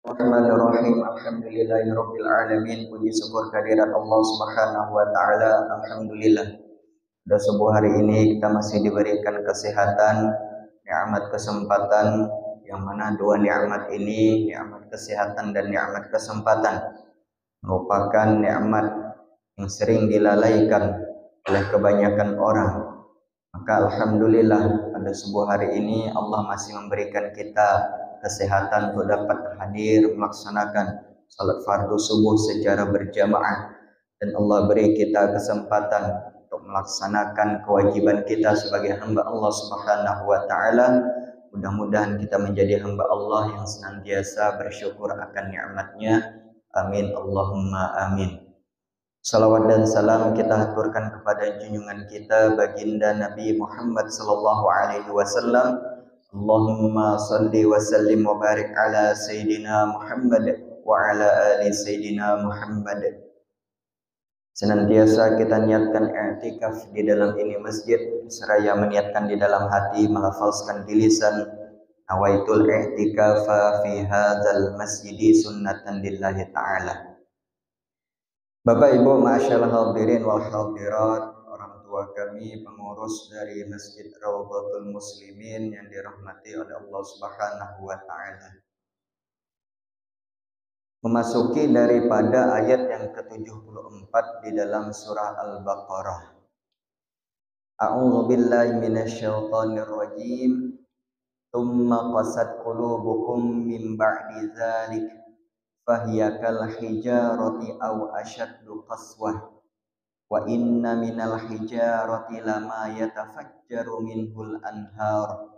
Bismillahirrahmanirrahim. Alhamdulillahirabbil alamin. Puji syukur kehadirat Allah Subhanahu wa taala. Alhamdulillah. Pada subuh hari ini kita masih diberikan kesehatan, nikmat kesempatan yang mana dua nikmat ini, nikmat kesehatan dan nikmat kesempatan merupakan nikmat yang sering dilalaikan oleh kebanyakan orang. Maka alhamdulillah pada subuh hari ini Allah masih memberikan kita kesehatan untuk dapat hadir melaksanakan salat fardu subuh secara berjamaah, dan Allah beri kita kesempatan untuk melaksanakan kewajiban kita sebagai hamba Allah Subhanahu wa taala. Mudah-mudahan kita menjadi hamba Allah yang senantiasa bersyukur akan nikmatnya. Amin Allahumma amin. Salawat dan salam kita haturkan kepada junjungan kita baginda Nabi Muhammad sallallahu alaihi wasallam. Allahumma salli wa sallim wa barik ala Sayyidina Muhammad wa ala ali Sayyidina Muhammad. Senantiasa kita niatkan i'tikaf di dalam ini masjid, seraya meniatkan di dalam hati, melafazkan di lisan, nawaitul i'tikafa fi hadzal masjidi sunnatan lillahi ta'ala. Bapak Ibu ma'asyiral hadirin wal hadirat, orang tua kami, pengurus dari Masjid Raudhatul Muslimin yang dirahmati oleh Allah Subhanahu wa taala. Memasuki daripada ayat yang ke-74 di dalam surah Al-Baqarah. A'udzu billahi minasyaitonir rajim. Tsumma qasat qulubukum min ba'di dzalik fahiya kal hijarati aw ashaddu qaswah wa inna minal hijarati lama yatafajjaru minhul anhar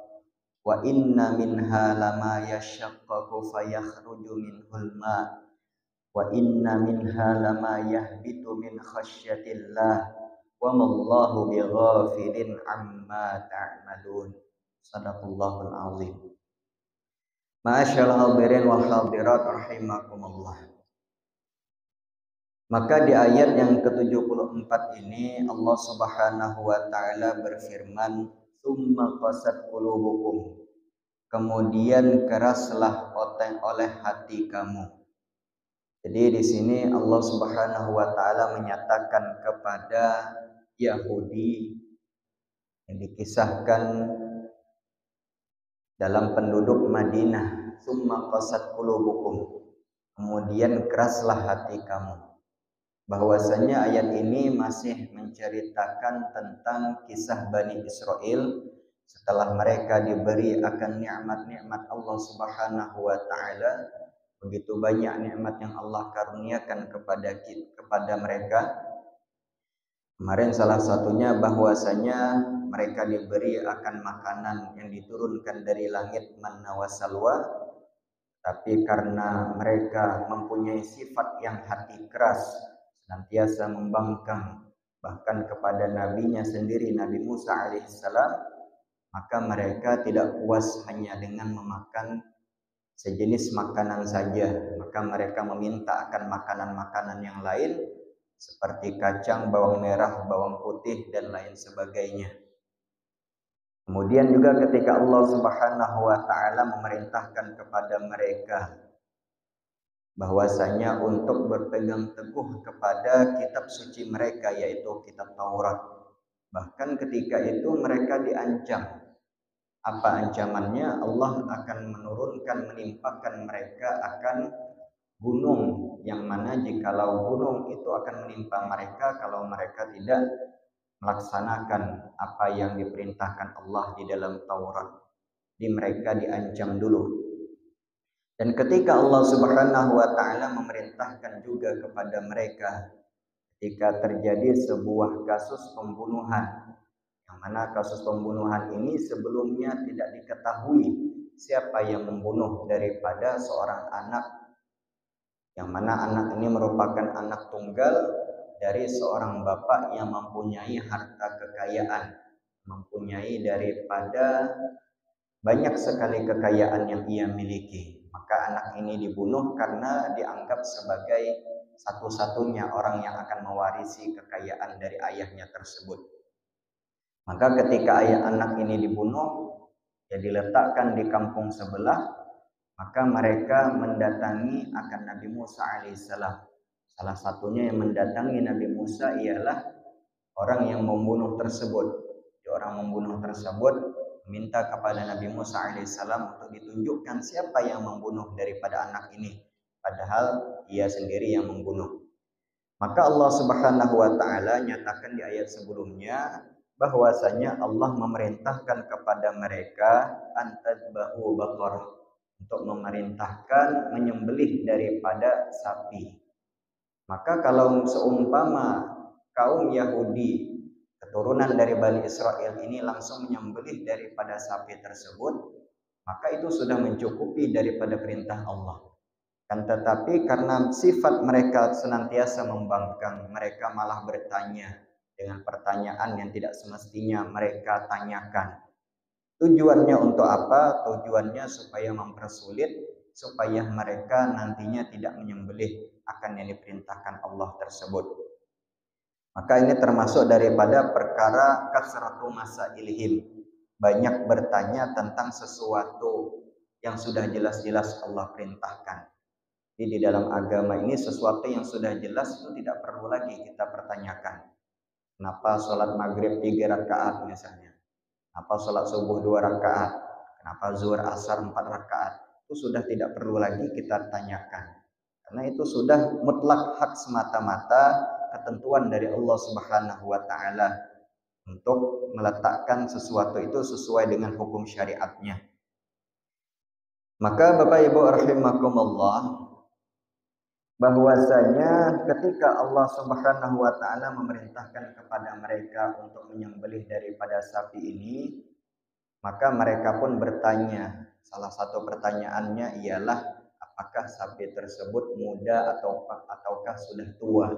wa inna minha lama yashaqqaqu fayakhruju minhul ma wa inna minha lama yahbitu min khasyatillah wa mallahu bighafilin amma ta'malun. Sadaqallahul azim. Ma'asyiral hadirin wal hadirat rahimakumullah. Maka di ayat yang ke-74 ini Allah Subhanahu wa taala berfirman, "Tsumma qasat qulubukum." Kemudian keraslah oleh hati kamu. Jadi di sini Allah Subhanahu wa taala menyatakan kepada Yahudi yang dikisahkan dalam penduduk Madinah, "Tsumma qasat qulubukum." Kemudian keraslah hati kamu. Bahwasanya ayat ini masih menceritakan tentang kisah Bani Israel setelah mereka diberi akan nikmat-nikmat Allah Subhanahu wa taala. Begitu banyak nikmat yang Allah karuniakan kepada mereka. Kemarin salah satunya bahwasanya mereka diberi akan makanan yang diturunkan dari langit, manna wa salwa, tapi karena mereka mempunyai sifat yang hati keras, senantiasa membangkang bahkan kepada nabinya sendiri, Nabi Musa alaihissalam, maka mereka tidak puas hanya dengan memakan sejenis makanan saja, maka mereka meminta akan makanan-makanan yang lain seperti kacang, bawang merah, bawang putih dan lain sebagainya. Kemudian juga ketika Allah Subhanahu wa taala memerintahkan kepada mereka bahwasanya untuk berpegang teguh kepada kitab suci mereka, yaitu kitab Taurat. Bahkan ketika itu mereka diancam. Apa ancamannya? Allah akan menimpakan mereka akan gunung, yang mana jikalau gunung itu akan menimpa mereka kalau mereka tidak melaksanakan apa yang diperintahkan Allah di dalam Taurat. Di mereka diancam dulu. Dan ketika Allah Subhanahu wa taala memerintahkan juga kepada mereka ketika terjadi sebuah kasus pembunuhan, yang mana kasus pembunuhan ini sebelumnya tidak diketahui siapa yang membunuh daripada seorang anak, yang mana anak ini merupakan anak tunggal dari seorang bapak yang mempunyai harta kekayaan, mempunyai daripada banyak sekali kekayaan yang ia miliki. Maka anak ini dibunuh karena dianggap sebagai satu-satunya orang yang akan mewarisi kekayaan dari ayahnya tersebut. Maka ketika anak ini dibunuh, ya diletakkan di kampung sebelah, maka mereka mendatangi akan Nabi Musa alaihissalam. Salah satunya yang mendatangi Nabi Musa ialah orang yang membunuh tersebut. Orang membunuh tersebut meminta kepada Nabi Musa alaihissalam untuk ditunjukkan siapa yang membunuh daripada anak ini, padahal ia sendiri yang membunuh. Maka Allah Subhanahu wa taala nyatakan di ayat sebelumnya bahwasanya Allah memerintahkan kepada mereka antadbahu baqarah, untuk memerintahkan menyembelih daripada sapi. Maka kalau seumpama kaum Yahudi keturunan dari Bani Israel ini langsung menyembelih daripada sapi tersebut, maka itu sudah mencukupi daripada perintah Allah. Kan tetapi karena sifat mereka senantiasa membangkang, mereka malah bertanya dengan pertanyaan yang tidak semestinya mereka tanyakan. Tujuannya untuk apa? Tujuannya supaya mempersulit, supaya mereka nantinya tidak menyembelih akan yang diperintahkan Allah tersebut. Maka ini termasuk daripada perkara kasratu masailihim, banyak bertanya tentang sesuatu yang sudah jelas-jelas Allah perintahkan. Jadi di dalam agama ini sesuatu yang sudah jelas itu tidak perlu lagi kita pertanyakan. Kenapa sholat maghrib 3 rakaat misalnya? Kenapa sholat subuh 2 rakaat? Kenapa zuhur asar 4 rakaat? Itu sudah tidak perlu lagi kita tanyakan. Karena itu sudah mutlak hak semata-mata ketentuan dari Allah Subhanahu wa taala untuk meletakkan sesuatu itu sesuai dengan hukum syariatnya. Maka Bapak Ibu rahimakumullah, bahwasanya ketika Allah Subhanahu wa taala memerintahkan kepada mereka untuk menyembelih daripada sapi ini, maka mereka pun bertanya. Salah satu pertanyaannya ialah apakah sapi tersebut muda ataukah sudah tua?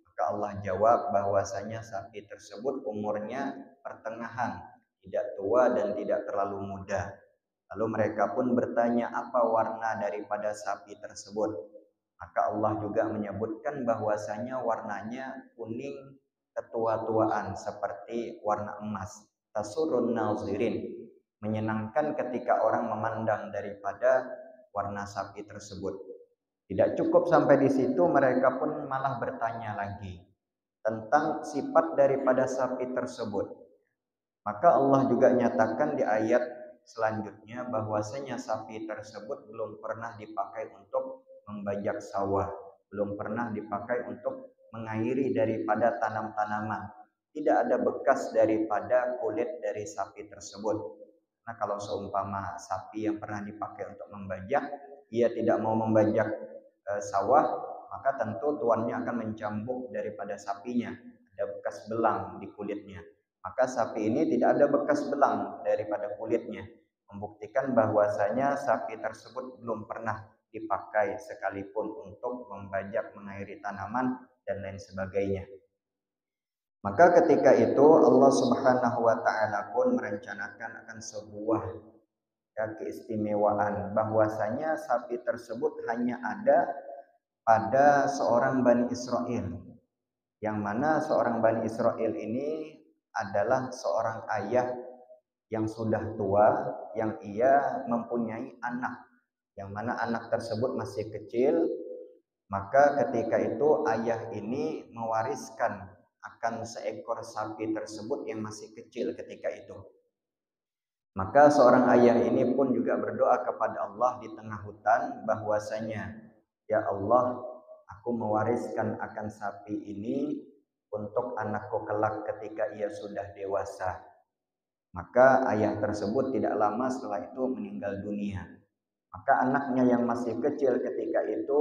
Maka Allah jawab bahwasanya sapi tersebut umurnya pertengahan, tidak tua dan tidak terlalu muda. Lalu mereka pun bertanya apa warna daripada sapi tersebut. Maka Allah juga menyebutkan bahwasanya warnanya kuning ketua-tuaan seperti warna emas. Tasurun nazirin, menyenangkan ketika orang memandang daripada warna sapi tersebut. Tidak cukup sampai di situ, mereka pun malah bertanya lagi tentang sifat daripada sapi tersebut. Maka Allah juga nyatakan di ayat selanjutnya bahwasanya sapi tersebut belum pernah dipakai untuk membajak sawah, belum pernah dipakai untuk mengairi daripada tanam-tanaman. Tidak ada bekas daripada kulit dari sapi tersebut. Nah, kalau seumpama sapi yang pernah dipakai untuk membajak, ia tidak mau membajak sawah, maka tentu tuannya akan mencambuk daripada sapinya. Ada bekas belang di kulitnya. Maka sapi ini tidak ada bekas belang daripada kulitnya, membuktikan bahwasanya sapi tersebut belum pernah dipakai sekalipun untuk membajak, mengairi tanaman dan lain sebagainya. Maka ketika itu Allah Subhanahu wa taala pun merencanakan akan sebuah keistimewaan, bahwasanya sapi tersebut hanya ada pada seorang Bani Israel, yang mana seorang Bani Israel ini adalah seorang ayah yang sudah tua, yang ia mempunyai anak, yang mana anak tersebut masih kecil. Maka ketika itu ayah ini mewariskan akan seekor sapi tersebut yang masih kecil ketika itu. Maka seorang ayah ini pun juga berdoa kepada Allah di tengah hutan bahwasanya, ya Allah, aku mewariskan akan sapi ini untuk anakku kelak ketika ia sudah dewasa. Maka ayah tersebut tidak lama setelah itu meninggal dunia. Maka anaknya yang masih kecil ketika itu,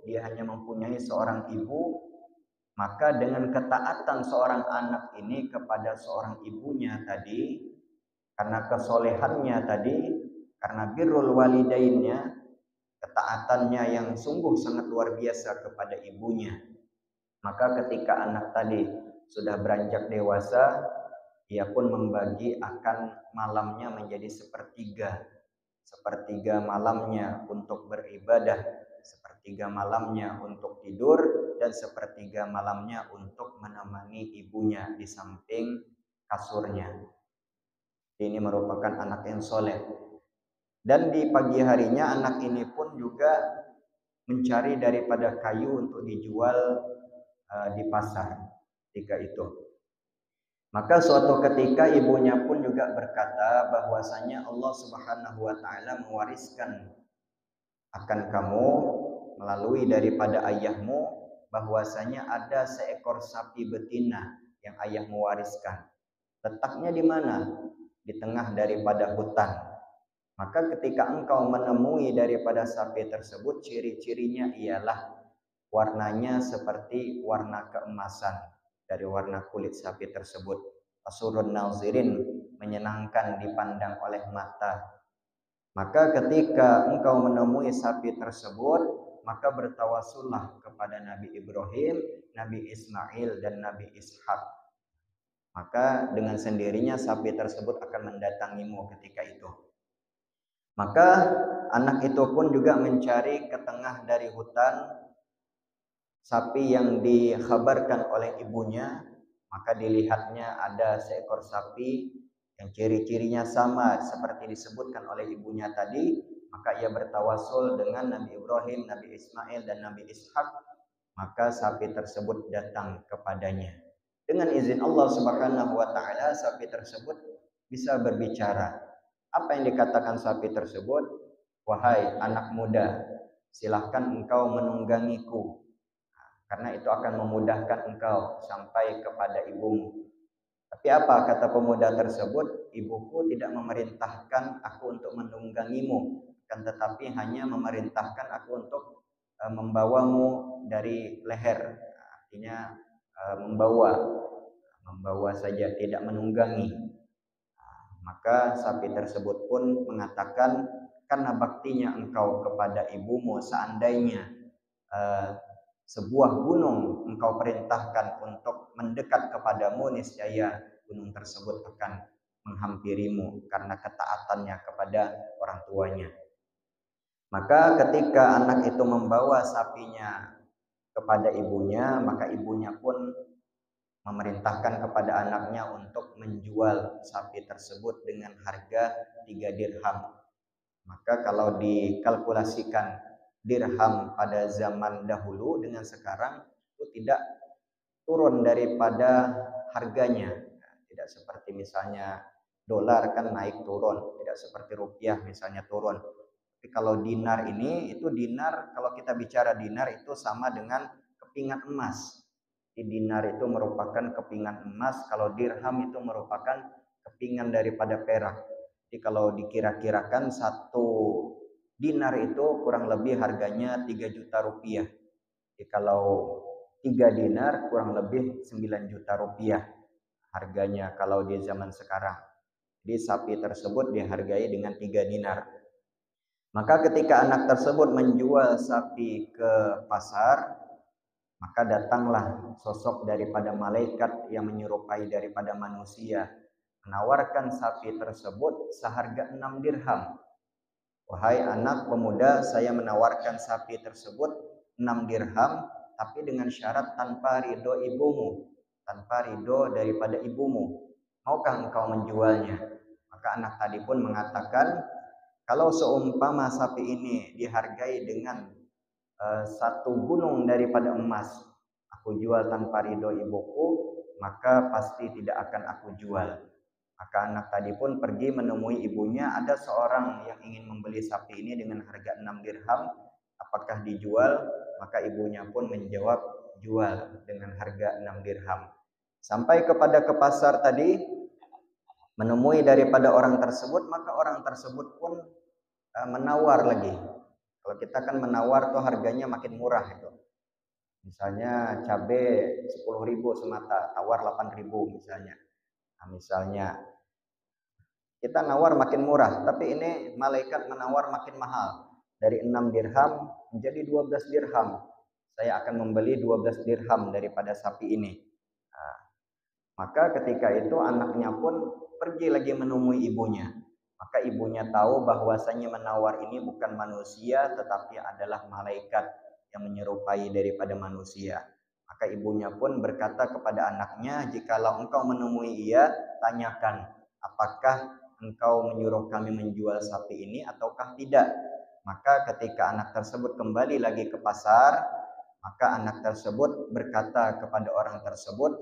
dia hanya mempunyai seorang ibu. Maka dengan ketaatan seorang anak ini kepada seorang ibunya tadi, karena kesolehannya tadi, karena birrul walidainnya, ketaatannya yang sungguh sangat luar biasa kepada ibunya, maka ketika anak tadi sudah beranjak dewasa, ia pun membagi akan malamnya menjadi sepertiga. Sepertiga malamnya untuk beribadah, sepertiga malamnya untuk tidur, dan sepertiga malamnya untuk menemani ibunya di samping kasurnya. Ini merupakan anak yang soleh. Dan di pagi harinya anak ini pun juga mencari daripada kayu untuk dijual di pasar ketika itu. Maka suatu ketika ibunya pun juga berkata bahwasanya Allah Subhanahu wa taala mewariskan akan kamu melalui daripada ayahmu bahwasanya ada seekor sapi betina yang ayahmu wariskan. Letaknya di mana? Di tengah daripada hutan. Maka ketika engkau menemui daripada sapi tersebut, ciri-cirinya ialah warnanya seperti warna keemasan dari warna kulit sapi tersebut. Asurun nazirin, menyenangkan dipandang oleh mata. Maka ketika engkau menemui sapi tersebut, maka bertawasullah kepada Nabi Ibrahim, Nabi Ismail, dan Nabi Ishak. Maka dengan sendirinya sapi tersebut akan mendatangimu ketika itu. Maka anak itu pun juga mencari ke tengah dari hutan sapi yang dikhabarkan oleh ibunya. Maka dilihatnya ada seekor sapi yang ciri-cirinya sama seperti disebutkan oleh ibunya tadi. Maka ia bertawasul dengan Nabi Ibrahim, Nabi Ismail, dan Nabi Ishak. Maka sapi tersebut datang kepadanya. Dengan izin Allah Subhanahu wa taala, sapi tersebut bisa berbicara. Apa yang dikatakan sapi tersebut? Wahai anak muda, silahkan engkau menunggangiku, karena itu akan memudahkan engkau sampai kepada ibumu. Tapi apa kata pemuda tersebut? Ibuku tidak memerintahkan aku untuk menunggangimu, kan tetapi hanya memerintahkan aku untuk membawamu dari leher. Artinya membawa saja, tidak menunggangi. Maka sapi tersebut pun mengatakan, karena baktinya engkau kepada ibumu, seandainya sebuah gunung engkau perintahkan untuk mendekat kepadamu, niscaya gunung tersebut akan menghampirimu karena ketaatannya kepada orang tuanya. Maka ketika anak itu membawa sapinya kepada ibunya, maka ibunya pun memerintahkan kepada anaknya untuk menjual sapi tersebut dengan harga 3 dirham. Maka kalau dikalkulasikan dirham pada zaman dahulu dengan sekarang itu tidak turun daripada harganya. Tidak seperti misalnya dolar kan naik turun, tidak seperti rupiah misalnya turun. Tapi kalau dinar ini, itu dinar, kalau kita bicara dinar itu sama dengan kepingan emas. Di dinar itu merupakan kepingan emas, kalau dirham itu merupakan kepingan daripada perak. Jadi kalau dikira-kirakan satu dinar itu kurang lebih harganya 3 juta rupiah. Jadi kalau 3 dinar kurang lebih 9 juta rupiah harganya kalau di zaman sekarang. Jadi sapi tersebut dihargai dengan 3 dinar. Maka ketika anak tersebut menjual sapi ke pasar, maka datanglah sosok daripada malaikat yang menyerupai daripada manusia, menawarkan sapi tersebut seharga 6 dirham. Wahai anak pemuda, saya menawarkan sapi tersebut 6 dirham, tapi dengan syarat tanpa ridho ibumu, tanpa ridho daripada ibumu. Maukah engkau menjualnya? Maka anak tadi pun mengatakan, kalau seumpama sapi ini dihargai dengan satu gunung daripada emas, aku jual tanpa ridho ibuku, maka pasti tidak akan aku jual. Maka anak tadi pun pergi menemui ibunya, ada seorang yang ingin membeli sapi ini dengan harga 6 dirham, apakah dijual? Maka ibunya pun menjawab, jual dengan harga 6 dirham. Sampai kepada ke pasar tadi, menemui daripada orang tersebut, maka orang tersebut pun menawar lagi. Kalau kita kan menawar tuh harganya makin murah itu. Misalnya cabai 10.000 semata, tawar 8.000 misalnya. Nah, misalnya kita nawar makin murah, tapi ini malaikat menawar makin mahal. Dari 6 dirham menjadi 12 dirham. Saya akan membeli 12 dirham daripada sapi ini. Nah, maka ketika itu anaknya pun pergi lagi menemui ibunya. Maka ibunya tahu bahwasanya menawar ini bukan manusia, tetapi adalah malaikat yang menyerupai daripada manusia. Maka ibunya pun berkata kepada anaknya, jikalau engkau menemui ia, tanyakan apakah engkau menyuruh kami menjual sapi ini ataukah tidak? Maka ketika anak tersebut kembali lagi ke pasar, maka anak tersebut berkata kepada orang tersebut,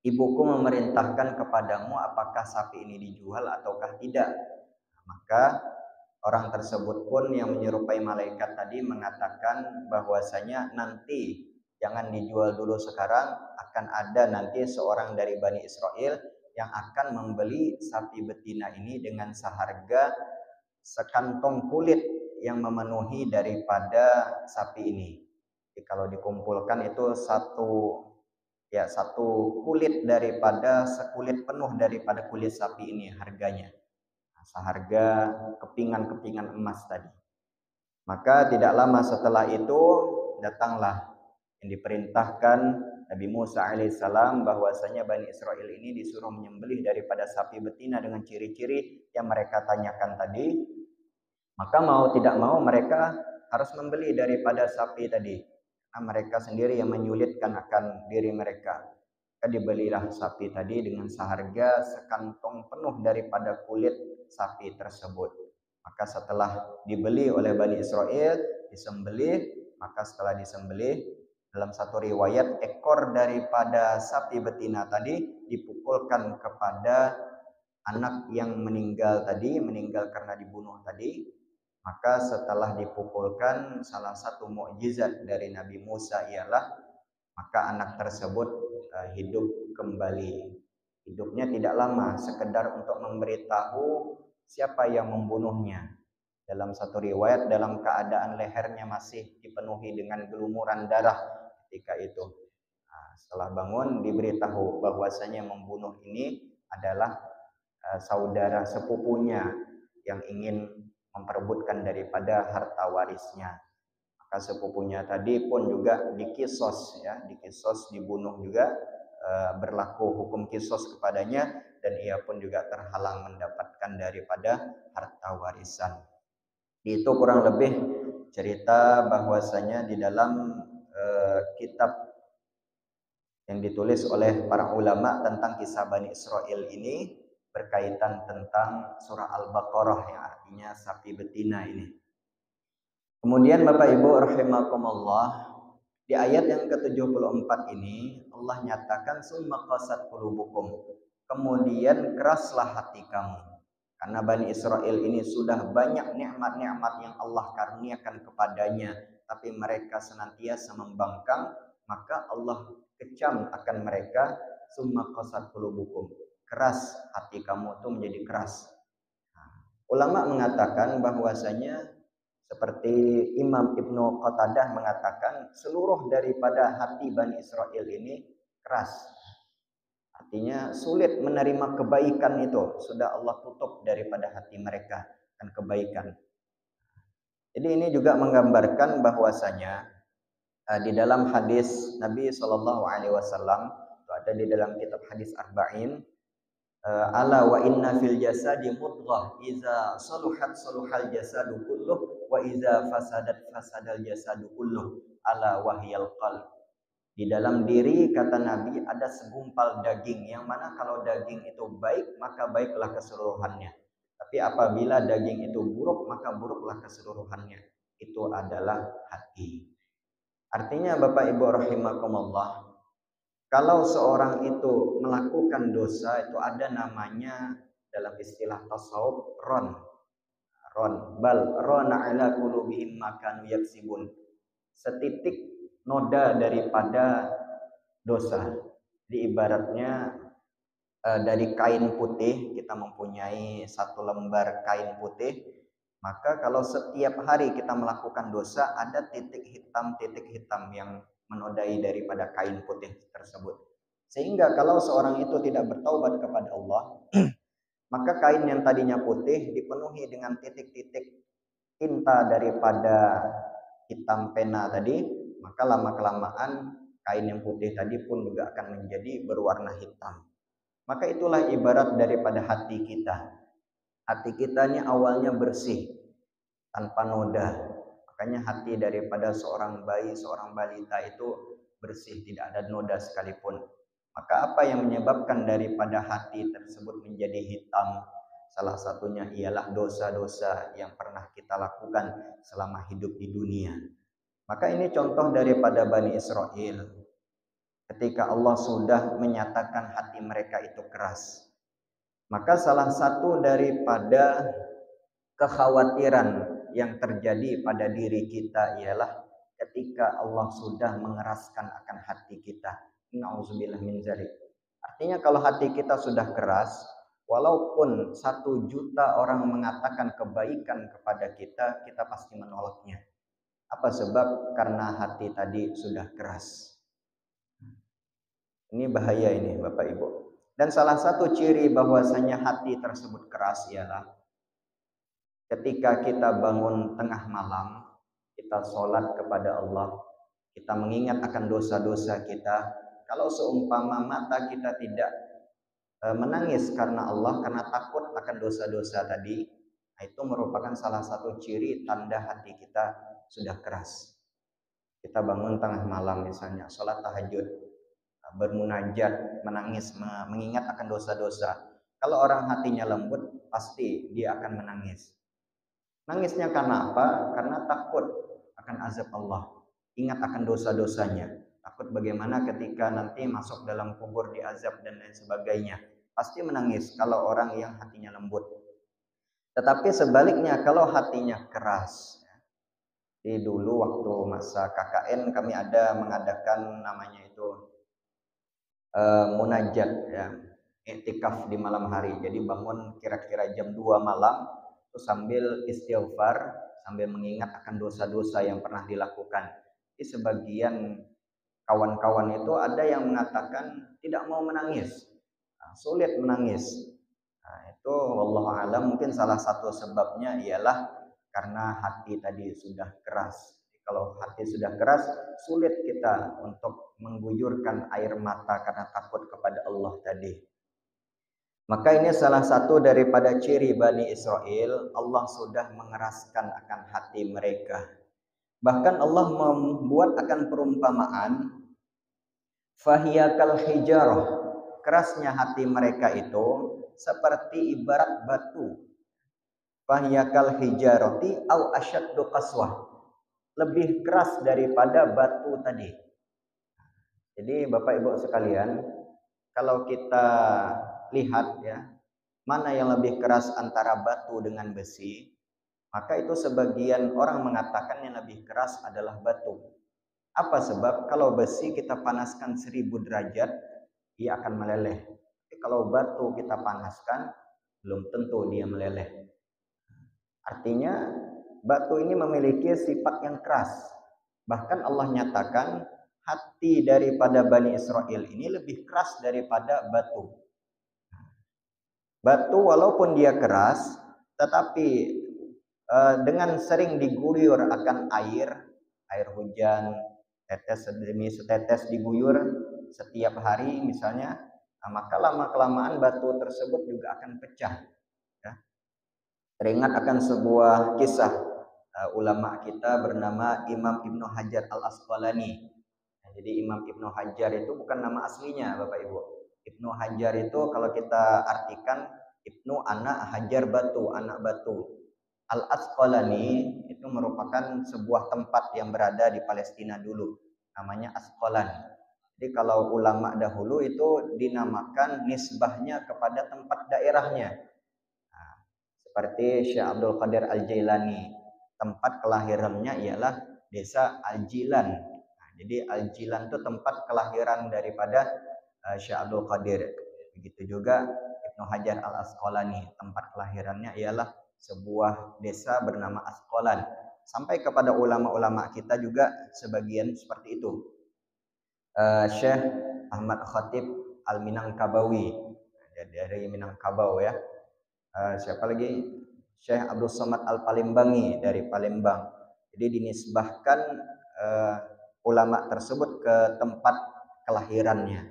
ibuku memerintahkan kepadamu apakah sapi ini dijual ataukah tidak. Maka orang tersebut pun yang menyerupai malaikat tadi mengatakan bahwasanya nanti jangan dijual dulu sekarang, akan ada nanti seorang dari Bani Israel yang akan membeli sapi betina ini dengan seharga sekantong kulit yang memenuhi daripada sapi ini. Jadi kalau dikumpulkan itu satu kulit daripada sekulit penuh daripada kulit sapi ini harganya. Seharga kepingan-kepingan emas tadi. Maka tidak lama setelah itu datanglah yang diperintahkan Nabi Musa alaihissalam bahwasanya Bani Israel ini disuruh menyembelih daripada sapi betina dengan ciri-ciri yang mereka tanyakan tadi. Maka mau tidak mau mereka harus membeli daripada sapi tadi. Karena mereka sendiri yang menyulitkan akan diri mereka. Maka dibelilah sapi tadi dengan seharga sekantong penuh daripada kulit sapi tersebut. Maka setelah dibeli oleh Bani Israel, disembelih, maka setelah disembelih, dalam satu riwayat ekor daripada sapi betina tadi dipukulkan kepada anak yang meninggal tadi, meninggal karena dibunuh tadi. Maka setelah dipukulkan, salah satu mukjizat dari Nabi Musa ialah maka anak tersebut hidup kembali. Hidupnya tidak lama, sekedar untuk memberitahu siapa yang membunuhnya. Dalam satu riwayat, dalam keadaan lehernya masih dipenuhi dengan gelumuran darah ketika itu. Nah, setelah bangun diberitahu bahwasanya membunuh ini adalah saudara sepupunya yang ingin memperebutkan daripada harta warisnya. Maka sepupunya tadi pun juga dikisos, ya, dikisos, dibunuh juga, berlaku hukum kisos kepadanya, dan ia pun juga terhalang mendapatkan daripada harta warisan. Itu kurang lebih cerita bahwasanya di dalam kitab yang ditulis oleh para ulama tentang kisah Bani Israel ini berkaitan tentang surah Al-Baqarah yang artinya sapi betina ini. Kemudian Bapak Ibu rahimakumullah, di ayat yang ke-74 ini Allah nyatakan summa qasat qulubukum. Kemudian keraslah hati kamu. Karena Bani Israel ini sudah banyak nikmat-nikmat yang Allah karuniakan kepadanya, tapi mereka senantiasa membangkang, maka Allah kecam akan mereka, summa qasat qulubukum. Keras hati kamu itu menjadi keras. Ulama mengatakan bahwasanya seperti Imam Ibnu Qatadah mengatakan seluruh daripada hati Bani Israel ini keras. Artinya sulit menerima kebaikan itu. Sudah Allah tutup daripada hati mereka dan kebaikan. Jadi ini juga menggambarkan bahwasanya di dalam hadis Nabi SAW, itu ada di dalam kitab hadis Arba'in, ala wa inna fil jasadi mudghah iza saluhat saluhal jasadu kulluh wa iza fasadat fasadal jasadu kulluh ala wahyal qalb. Di dalam diri, kata Nabi, ada segumpal daging yang mana kalau daging itu baik maka baiklah keseluruhannya, tapi apabila daging itu buruk maka buruklah keseluruhannya. Itu adalah hati. Artinya Bapak Ibu rahimakumullah, kalau seorang itu melakukan dosa, itu ada namanya dalam istilah tasawuf ron. Bal rona ala qulubihim ma kanu yaksibun. Setitik noda daripada dosa. Jadi ibaratnya dari kain putih, kita mempunyai satu lembar kain putih, maka kalau setiap hari kita melakukan dosa, ada titik hitam yang menodai daripada kain putih tersebut. Sehingga kalau seorang itu tidak bertaubat kepada Allah, maka kain yang tadinya putih dipenuhi dengan titik-titik tinta daripada hitam pena tadi, maka lama-kelamaan kain yang putih tadi pun juga akan menjadi berwarna hitam. Maka itulah ibarat daripada hati kita. Hati kita ini awalnya bersih, tanpa noda. Makanya hati daripada seorang bayi, seorang balita itu bersih, tidak ada noda sekalipun. Maka apa yang menyebabkan daripada hati tersebut menjadi hitam? Salah satunya ialah dosa-dosa yang pernah kita lakukan selama hidup di dunia. Maka ini contoh daripada Bani Israel. Ketika Allah sudah menyatakan hati mereka itu keras, maka salah satu daripada kekhawatiran yang terjadi pada diri kita ialah ketika Allah sudah mengeraskan akan hati kita. Nauzubillah min dzalik. Artinya kalau hati kita sudah keras, walaupun 1 juta orang mengatakan kebaikan kepada kita, kita pasti menolaknya. Apa sebab? Karena hati tadi sudah keras. Ini bahaya ini Bapak Ibu. Dan salah satu ciri bahwasanya hati tersebut keras ialah ketika kita bangun tengah malam, kita sholat kepada Allah, kita mengingat akan dosa-dosa kita. Kalau seumpama mata kita tidak menangis karena Allah, karena takut akan dosa-dosa tadi, itu merupakan salah satu ciri tanda hati kita sudah keras. Kita bangun tengah malam misalnya, sholat tahajud, bermunajat, menangis, mengingat akan dosa-dosa. Kalau orang hatinya lembut, pasti dia akan menangis. Nangisnya karena apa? Karena takut akan azab Allah. Ingat akan dosa-dosanya. Takut bagaimana ketika nanti masuk dalam kubur diazab dan lain sebagainya. Pasti menangis kalau orang yang hatinya lembut. Tetapi sebaliknya kalau hatinya keras. Di dulu waktu masa KKN kami ada mengadakan namanya itu munajat ya, iktikaf di malam hari. Jadi bangun kira-kira jam 2 malam terus sambil istighfar, sambil mengingat akan dosa-dosa yang pernah dilakukan. Di sebagian kawan-kawan itu ada yang mengatakan tidak mau menangis, sulit menangis. Nah, itu wallahu alam mungkin salah satu sebabnya ialah karena hati tadi sudah keras. Kalau hati sudah keras, sulit kita untuk mengguyurkan air mata karena takut kepada Allah tadi. Maka ini salah satu daripada ciri Bani Israel, Allah sudah mengeraskan akan hati mereka. Bahkan Allah membuat akan perumpamaan, fahiyakal hijarah, kerasnya hati mereka itu seperti ibarat batu. Fahiyakal hijarati au asyaddu qaswah, lebih keras daripada batu tadi. Jadi Bapak Ibu sekalian, kalau kita lihat ya, mana yang lebih keras antara batu dengan besi, maka itu sebagian orang mengatakan yang lebih keras adalah batu. Apa sebab? Kalau besi kita panaskan 1000 derajat, ia akan meleleh. Tapi kalau batu kita panaskan, belum tentu dia meleleh. Artinya batu ini memiliki sifat yang keras. Bahkan Allah nyatakan hati daripada Bani Israel ini lebih keras daripada batu. Batu walaupun dia keras, tetapi dengan sering diguyur akan air hujan, tetes demi setetes diguyur setiap hari misalnya, maka lama-kelamaan batu tersebut juga akan pecah. Ya. Teringat akan sebuah kisah ulama kita bernama Imam Ibnu Hajar Al-Asqalani. Nah, jadi Imam Ibnu Hajar itu bukan nama aslinya Bapak Ibu. Ibnu Hajar itu kalau kita artikan Ibnu anak Hajar batu, anak batu. Al-Asqalani itu merupakan sebuah tempat yang berada di Palestina dulu. Namanya Asqalan. Jadi kalau ulama dahulu itu dinamakan nisbahnya kepada tempat daerahnya. Nah, seperti Syekh Abdul Qadir Al-Jailani. Tempat kelahirannya ialah desa Al-Jilan. Nah, jadi Al-Jilan itu tempat kelahiran daripada Syekh Abdul Qadir. Begitu juga Ibnu Hajar Al-Asqalani. Tempat kelahirannya ialah sebuah desa bernama Asqalan. Sampai kepada ulama-ulama kita juga sebagian seperti itu. Syekh Ahmad Khatib Al-Minangkabawi dari Minangkabau ya. Siapa lagi? Syekh Abdul Somad Al-Palembangi dari Palembang. Jadi dinisbahkan ulama tersebut ke tempat kelahirannya.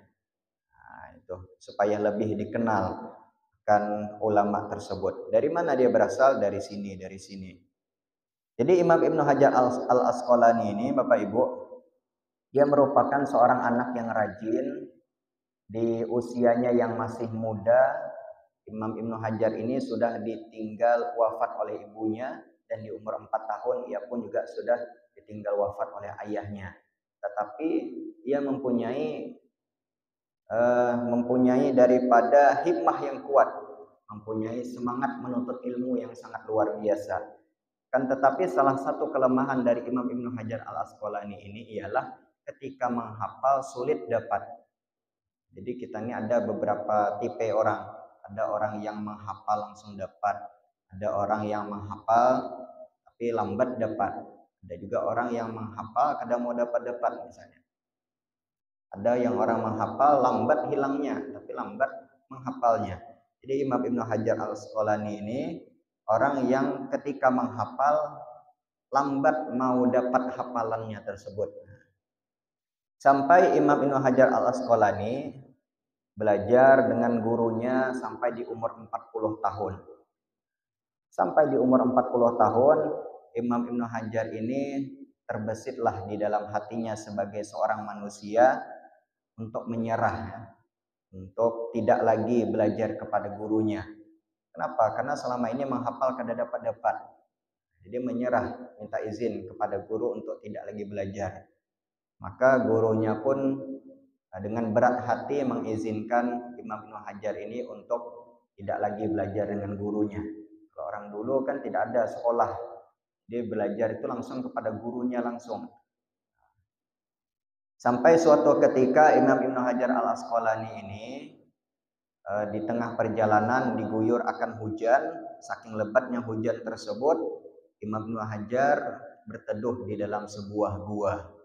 Nah, itu supaya lebih dikenal kan ulama tersebut. Dari mana dia berasal? Dari sini, dari sini. Jadi Imam Ibnu Hajar Al-Asqalani ini Bapak Ibu, dia merupakan seorang anak yang rajin di usianya yang masih muda, Imam Ibnu Hajar ini sudah ditinggal wafat oleh ibunya, dan di umur 4 tahun ia pun juga sudah ditinggal wafat oleh ayahnya. Tetapi ia mempunyai daripada hikmah yang kuat, mempunyai semangat menuntut ilmu yang sangat luar biasa. Kan tetapi salah satu kelemahan dari Imam Ibnu Hajar Al-Asqalani ini ialah ketika menghafal sulit dapat. Jadi kita ini ada beberapa tipe orang. Ada orang yang menghafal langsung dapat. Ada orang yang menghafal tapi lambat dapat. Ada juga orang yang menghafal kadang mau dapat misalnya. Ada yang orang menghafal lambat hilangnya, tapi lambat menghafalnya. Jadi Imam Ibnu Hajar Al-Asqalani ini orang yang ketika menghafal lambat mau dapat hafalannya tersebut. Sampai Imam Ibnu Hajar Al-Asqalani belajar dengan gurunya sampai di umur 40 tahun. Sampai di umur 40 tahun, Imam Ibnu Hajar ini terbesitlah di dalam hatinya sebagai seorang manusia untuk menyerah, untuk tidak lagi belajar kepada gurunya. Kenapa? Karena selama ini menghafal kada dapat. Jadi menyerah, minta izin kepada guru untuk tidak lagi belajar. Maka gurunya pun dengan berat hati mengizinkan Imam Ibnu Hajar ini untuk tidak lagi belajar dengan gurunya. Kalau orang dulu kan tidak ada sekolah, dia belajar itu langsung kepada gurunya langsung. Sampai suatu ketika Imam Ibnu Hajar Al-Asqalani ini di tengah perjalanan diguyur akan hujan. Saking lebatnya hujan tersebut, Imam Ibnu Hajar berteduh di dalam sebuah gua.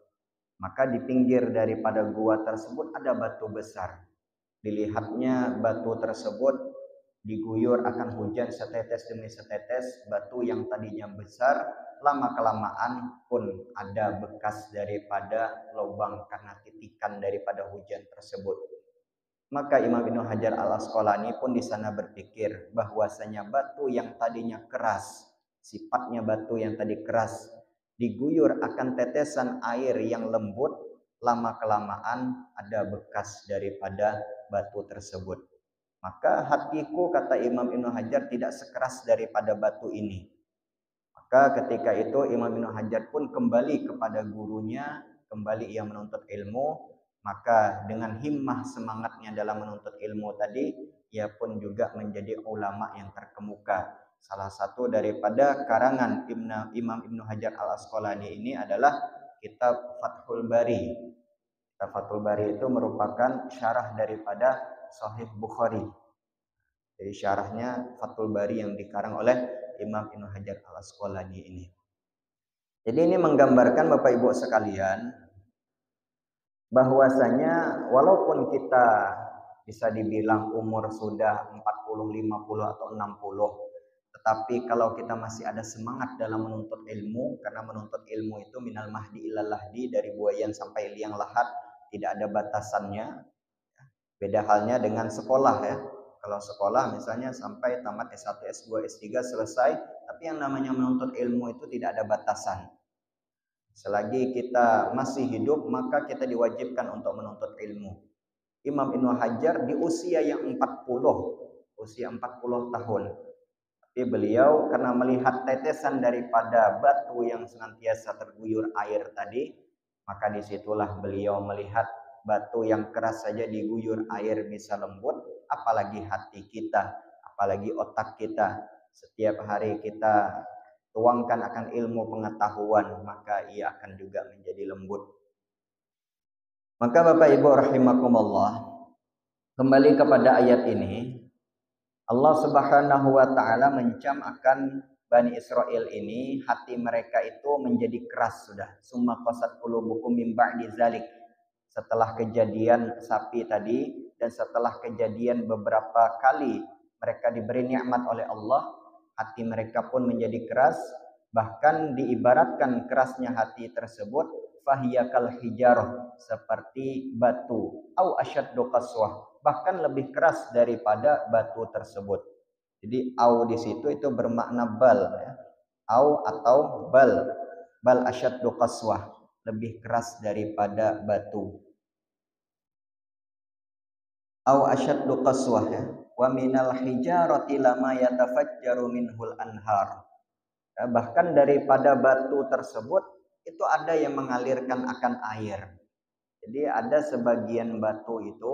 Maka di pinggir daripada gua tersebut ada batu besar. Dilihatnya batu tersebut diguyur akan hujan setetes demi setetes. Batu yang tadinya besar, lama-kelamaan pun ada bekas daripada lubang karena titikan daripada hujan tersebut. Maka Imam Ibnu Hajar Al-Asqalani pun di sana berpikir bahwasanya batu yang tadinya keras, sifatnya batu yang tadi keras, diguyur akan tetesan air yang lembut, lama-kelamaan ada bekas daripada batu tersebut. Maka hatiku, kata Imam Ibnu Hajar, tidak sekeras daripada batu ini. Maka ketika itu Imam Ibnu Hajar pun kembali kepada gurunya, kembali ia menuntut ilmu. Maka dengan himmah semangatnya dalam menuntut ilmu tadi, ia pun juga menjadi ulama yang terkemuka. Salah satu daripada karangan Imam Ibnu Hajar Al-Asqalani ini adalah kitab Fathul Bari. Kitab Fathul Bari itu merupakan syarah daripada Sahih Bukhari. Jadi syarahnya Fathul Bari yang dikarang oleh Imam Ibnu Hajar Al-Asqalani ini. Jadi ini menggambarkan Bapak Ibu sekalian, bahwasanya walaupun kita bisa dibilang umur sudah 40, 50 atau 60, tetapi kalau kita masih ada semangat dalam menuntut ilmu, karena menuntut ilmu itu minal mahdi ilal lahdi, dari buayan sampai liang lahat, tidak ada batasannya. Beda halnya dengan sekolah ya. Kalau sekolah misalnya sampai tamat S1, S2, S3 selesai, tapi yang namanya menuntut ilmu itu tidak ada batasan. Selagi kita masih hidup, maka kita diwajibkan untuk menuntut ilmu. Imam Ibnu Hajar di usia yang 40, usia 40 tahun. Tapi beliau karena melihat tetesan daripada batu yang senantiasa terguyur air tadi, maka disitulah beliau melihat batu yang keras saja diguyur air bisa lembut, apalagi hati kita, apalagi otak kita. Setiap hari kita tuangkan akan ilmu pengetahuan, maka ia akan juga menjadi lembut. Maka Bapak Ibu rahimakumullah, kembali kepada ayat ini, Allah Subhanahu wa taala mencam akan Bani Israel ini, hati mereka itu menjadi keras sudah. Summa qasat qulubukum min ba'di dzalik. Setelah kejadian sapi tadi dan setelah kejadian beberapa kali mereka diberi nikmat oleh Allah, hati mereka pun menjadi keras. Bahkan diibaratkan kerasnya hati tersebut fahiyakal hijarah, seperti batu, au asyaddu qaswah, bahkan lebih keras daripada batu tersebut. Jadi au di situ itu bermakna bal ya. Au atau bal asyaddu qaswah, lebih keras daripada batu. Au asyaddu qaswah ya. wa minal hijarati lama yatafajjaru minhul anhar. Bahkan daripada batu tersebut itu ada yang mengalirkan akan air. Jadi ada sebagian batu itu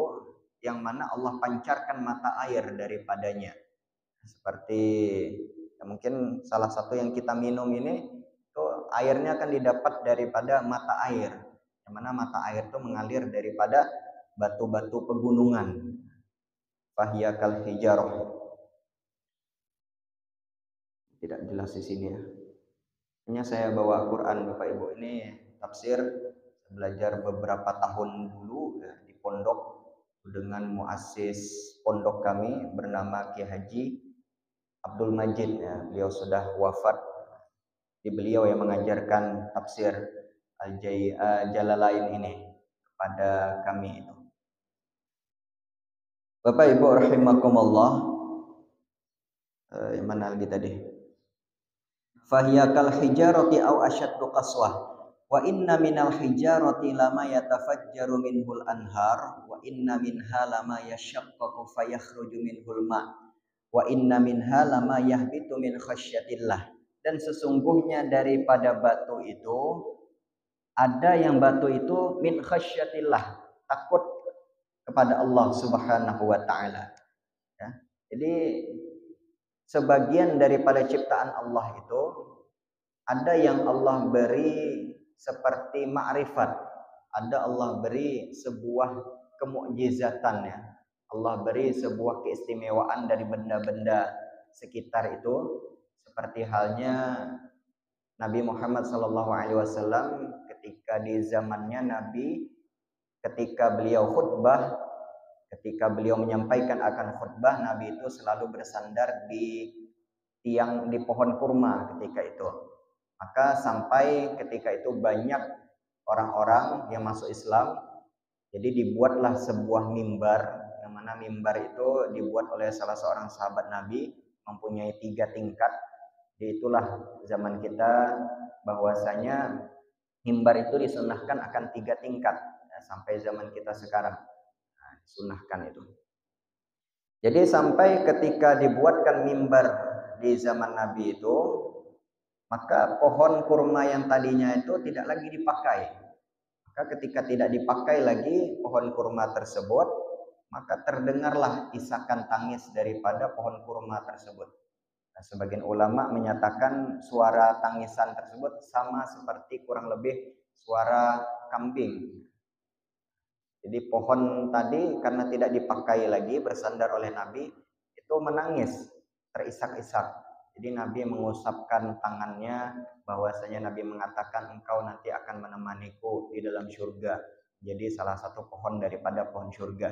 yang mana Allah pancarkan mata air daripadanya. Seperti ya mungkin salah satu yang kita minum ini itu airnya akan didapat daripada mata air. Yang mana mata air itu mengalir daripada batu-batu pegunungan. Fahiya kal hijarah. Tidak jelas di sini ya. Hanya saya bawa Quran Bapak Ibu ini tafsir belajar beberapa tahun dulu ya, di pondok dengan muassis pondok kami bernama Ki Haji Abdul Majid ya. Beliau sudah wafat. Di beliau yang mengajarkan tafsir Jalalain ini kepada kami itu. Bapak Ibu rahimakumullah. Yang mana lagi tadi? Fahiya kal hijarati aw asyaddu qaswah. Wa inna minal hijarati lama yatafajjaru minhul anhar wa inna minha lama yashaqqaqu fayakhruju minhul ma' wa inna minha lama yahbitu min khasyatillah. Dan sesungguhnya daripada batu itu ada yang batu itu min khasyatillah, takut kepada Allah Subhanahu wa taala ya. Jadi sebagian daripada ciptaan Allah itu ada yang Allah beri seperti ma'rifat, ada Allah beri sebuah kemukjizatan ya. Allah beri sebuah keistimewaan dari benda-benda sekitar itu, seperti halnya Nabi Muhammad SAW ketika di zamannya Nabi, ketika beliau khutbah, ketika beliau menyampaikan akan khutbah, Nabi itu selalu bersandar di tiang di pohon kurma ketika itu. Maka sampai ketika itu banyak orang-orang yang masuk Islam, jadi dibuatlah sebuah mimbar, yang mana mimbar itu dibuat oleh salah seorang sahabat Nabi, mempunyai 3 tingkat. Jadi itulah zaman kita bahwasanya mimbar itu disunahkan akan 3 tingkat ya, sampai zaman kita sekarang disunahkan itu. Jadi sampai ketika dibuatkan mimbar di zaman Nabi itu, maka pohon kurma yang tadinya itu tidak lagi dipakai. Maka ketika tidak dipakai lagi pohon kurma tersebut, maka terdengarlah isakan tangis daripada pohon kurma tersebut. Nah, sebagian ulama menyatakan suara tangisan tersebut sama seperti kurang lebih suara kambing. Jadi pohon tadi karena tidak dipakai lagi bersandar oleh Nabi itu menangis, terisak-isak. Jadi Nabi mengusapkan tangannya, bahwasanya Nabi mengatakan engkau nanti akan menemaniku di dalam surga. Jadi salah satu pohon daripada pohon surga.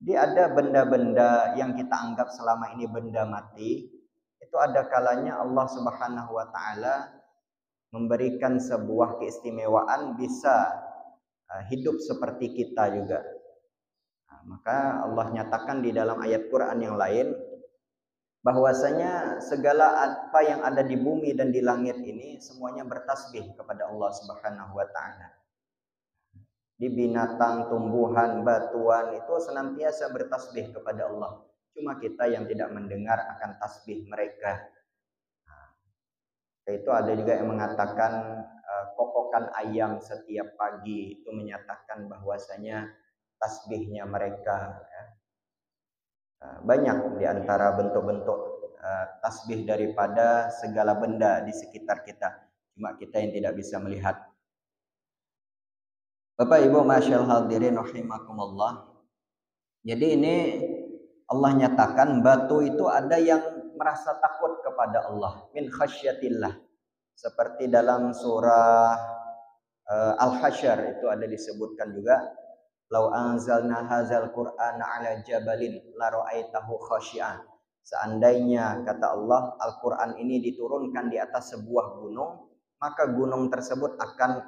Jadi ada benda-benda yang kita anggap selama ini benda mati, itu ada kalanya Allah Subhanahu wa taala memberikan sebuah keistimewaan bisa hidup seperti kita juga. Nah, maka Allah nyatakan di dalam ayat Quran yang lain bahwasanya segala apa yang ada di bumi dan di langit ini semuanya bertasbih kepada Allah Subhanahu wa taala. Di binatang, tumbuhan, batuan itu senantiasa bertasbih kepada Allah. Cuma kita yang tidak mendengar akan tasbih mereka. Nah, itu ada juga yang mengatakan kokokan ayam setiap pagi itu menyatakan bahwasanya tasbihnya mereka ya. Banyak di antara bentuk-bentuk tasbih daripada segala benda di sekitar kita. Cuma kita yang tidak bisa melihat. Bapak Ibu masyaallah hadirin rahimakumullah. Jadi ini Allah nyatakan batu itu ada yang merasa takut kepada Allah min khasyatillah. Seperti dalam surah Al-Hasyr itu ada disebutkan juga, lau anzalna hadzal qur'ana ala jabalin la ra'aitahu khashi'an. Seandainya kata Allah Al-Qur'an ini diturunkan di atas sebuah gunung, maka gunung tersebut akan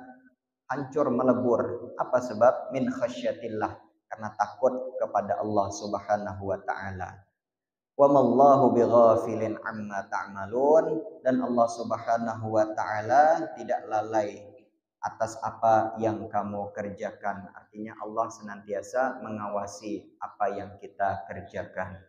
hancur melebur. Apa sebab? Min khasyatillah, karena takut kepada Allah Subhanahu wa taala. Wa mallahu bighafilin amma ta'malun, dan Allah Subhanahu wa taala tidak lalai atas apa yang kamu kerjakan. Artinya Allah senantiasa mengawasi apa yang kita kerjakan.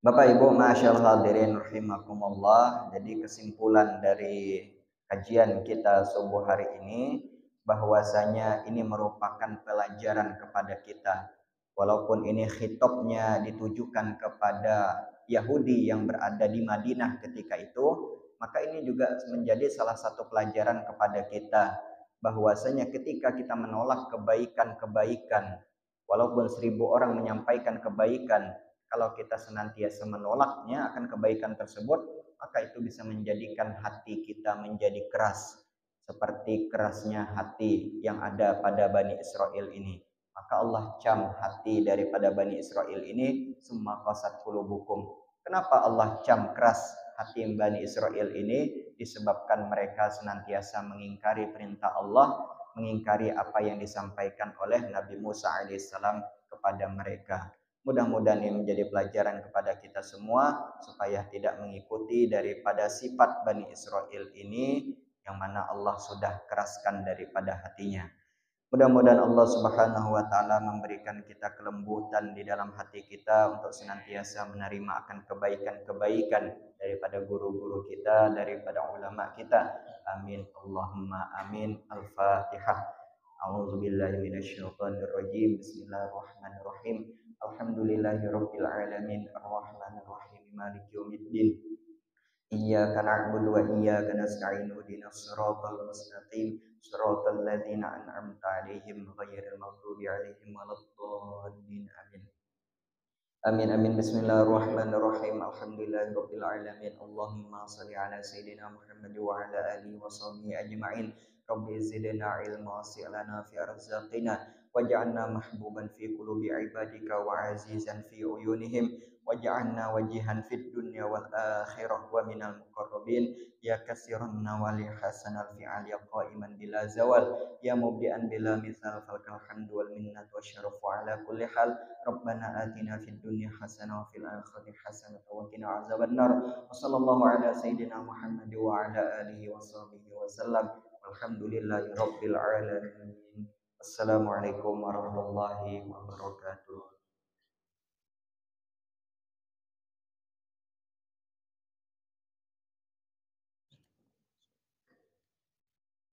Bapak Ibu masyaallah hadirin rahimakumullah. Jadi kesimpulan dari kajian kita subuh hari ini bahwasanya ini merupakan pelajaran kepada kita. Walaupun ini khitabnya ditujukan kepada Yahudi yang berada di Madinah ketika itu, maka ini juga menjadi salah satu pelajaran kepada kita bahwasanya ketika kita menolak kebaikan-kebaikan, walaupun 1.000 orang menyampaikan kebaikan, kalau kita senantiasa menolaknya akan kebaikan tersebut, maka itu bisa menjadikan hati kita menjadi keras. Seperti kerasnya hati yang ada pada Bani Israel ini. Maka Allah cam hati daripada Bani Israel ini, summa qasat qulubukum. Kenapa Allah cam keras hati Bani Israel ini? Disebabkan mereka senantiasa mengingkari perintah Allah, mengingkari apa yang disampaikan oleh Nabi Musa alaihissalam kepada mereka. Mudah-mudahan ini menjadi pelajaran kepada kita semua supaya tidak mengikuti daripada sifat Bani Israel ini yang mana Allah sudah keraskan daripada hatinya. Mudah-mudahan Allah Subhanahu wa taala memberikan kita kelembutan di dalam hati kita untuk senantiasa menerima akan kebaikan-kebaikan daripada guru-guru kita, daripada ulama kita. Amin. Allahumma amin. Al-Fatihah. A'udzubillahi minasyaitonirrajim. Bismillahirrahmanirrahim. Alhamdulillahirabbil alamin. Arrahmanir rahim. Maliki yaumiddin. Iyyaka na'budu wa iyyaka nasta'in ihdinas siratal mustaqim siratal ladzina an'amta 'alaihim ghairil maghdubi 'alaihim waladdallin amin. Amin amin bismillahirrahmanirrahim alhamdulillahirabbil alamin Allahumma shalli ala sayidina Muhammad wa ala alihi wa sahbihi ajma'in rabbi zidna ilma wasi'lana fi arzaqina waj'alna mahbuban fi qulubi ibadika wa azizan fi uyunihim waj'alna wajihan fid dunya wal akhirah wa minal muqarrabin ya katsiran nawali hasanal fi'al ya qa'iman bila zawal ya mubdi'an bila mithal falkal hamdu wal minnatu wasyarafu ala kulli hal Rabbana atina fid dunya hasanah wa fil akhirati hasanah wa qina azabannar. Wa sallallahu ala sayyidina Muhammad wa ala alihi wa sahbihi wa sallam. Walhamdulillahi rabbil alamin. Assalamualaikum warahmatullahi wabarakatuh.